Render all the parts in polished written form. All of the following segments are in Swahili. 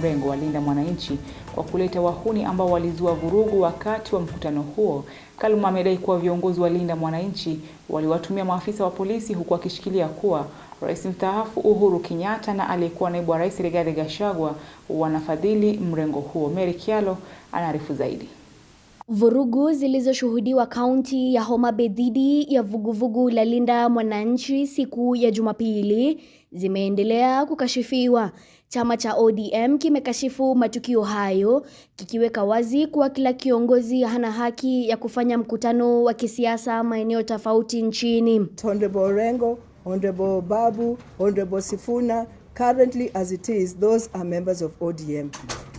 Mrengo wa Linda Mwananchi kwa kuleta wahuni ambao walizua vurugu wakati wa mkutano huo. Kaluma amedai kuwa viongozi wa Linda Mwananchi waliwatumia maafisa wa polisi, huku akishikilia kuwa Rais mstaafu Uhuru Kenyatta na aliyekuwa naibu wa rais Rigathi Gachagua wanafadhili mrengo huo. Mary Kyalo anaarifu zaidi. Vurugu zilizoshuhudiwa kaunti ya Homa Bay dhidi ya vuguvugu la Linda Mwananchi siku ya Jumapili zimeendelea kukashifiwa. Chama cha ODM kimekashifu matukio hayo, kikiweka wazi kuwa kila kiongozi hana haki ya kufanya mkutano wa kisiasa maeneo tofauti nchini. Honorable Orengo, Honorable Babu, Honorable Sifuna, currently as it is, those are members of ODM.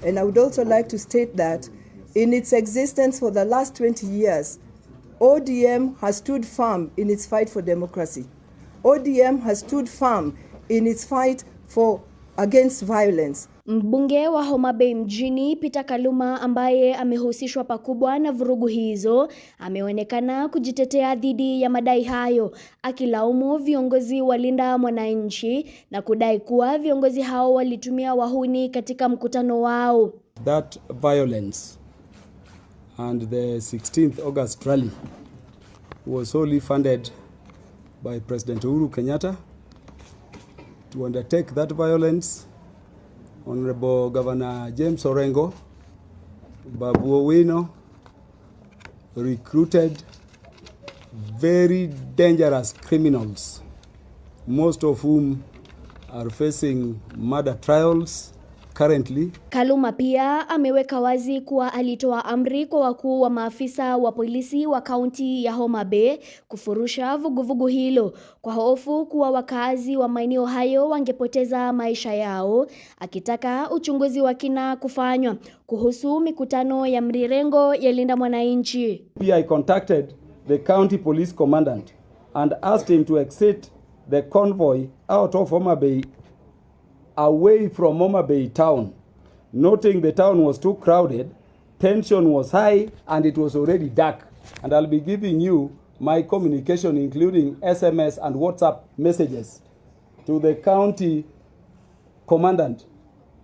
And I would also like to state that in its existence for the last 20 years, ODM has stood firm in its fight for democracy. ODM has stood firm in its fight against violence. Mbunge wa Homa Bay mjini Peter Kaluma, ambaye amehusishwa pakubwa na vurugu hizo, ameonekana kujitetea dhidi ya madai hayo, akilaumu viongozi wa Linda Mwananchi na kudai kuwa viongozi hao walitumia wahuni katika mkutano wao. That violence and the 16th August rally was solely funded by President Uhuru Kenyatta. To undertake that violence, Honorable Governor James Orengo, Babu Owino, recruited very dangerous criminals, most of whom are facing murder trials currently. Kaluma pia ameweka wazi kuwa alitoa amri kwa wakuu wa maafisa wa polisi wa kaunti ya Homa Bay kufurusha vuguvugu hilo kwa hofu kuwa wakazi wa maeneo hayo wangepoteza maisha yao, akitaka uchunguzi wa kina kufanywa kuhusu mikutano ya mrengo ya Linda Mwananchi. I contacted the county police commandant and asked him to exit the convoy out of Homa Bay away from Homa Bay town, noting the town was too crowded, tension was high, and it was already dark. And I'll be giving you my communication, including SMS and WhatsApp messages, to the county commandant,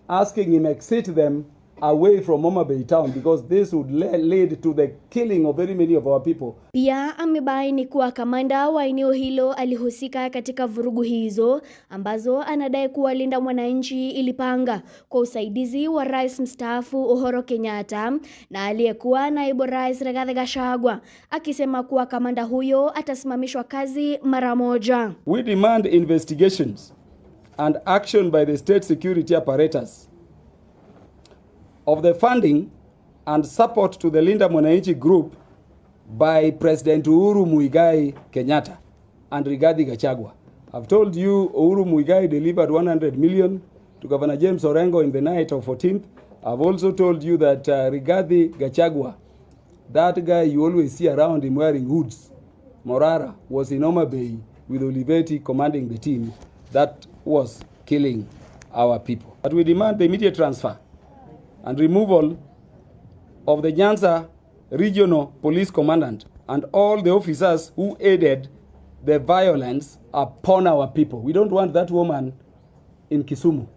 asking him exit them away from Homa Bay town, because this would lead to the killing of very many of our people. Pia amebaini kuwa kamanda wa eneo hilo alihusika katika vurugu hizo ambazo anadai kuwa Linda Mwananchi ilipanga kwa usaidizi wa Rais mstaafu Uhuru Kenyatta na aliyekuwa naibu rais Rigathi Gachagua, akisema kuwa kamanda huyo atasimamishwa kazi mara moja. We demand investigations and action by the state security apparatus of the funding and support to the Linda Mwananchi group by President Uhuru Muigai Kenyatta and Rigathi Gachagua. I've told you Uhuru Muigai delivered 100 million to Governor James Orengo in the night of 14th. I've also told you that Rigathi Gachagua, that guy you always see around him wearing hoods, Morara, was in Homa Bay with Olivetti commanding the team that was killing our people. But we demand the immediate transfer and removal of the Nyanza Regional Police Commandant and all the officers who aided the violence upon our people. We don't want that woman in Kisumu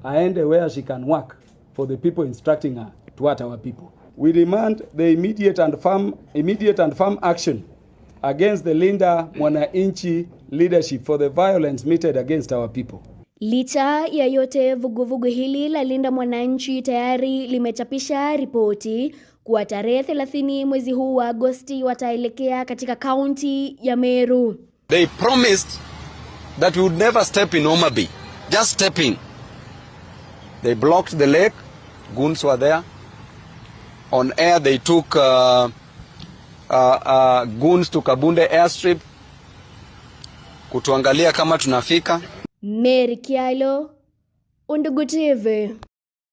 aende where she can work for the people instructing her to hurt our people. We demand the immediate and firm action against the Linda Mwananchi leadership for the violence meted against our people. Licha ya yote, vuguvugu hili la Linda Mwananchi tayari limechapisha ripoti kuwa tarehe 30 mwezi huu wa Agosti wataelekea katika kaunti ya Meru. They promised that we would never step in Homa Bay, just stepping. They blocked the lake, goons were there. On air they took goons to Kabunde airstrip kutuangalia kama tunafika. Mary Kyalo, Undugu TV.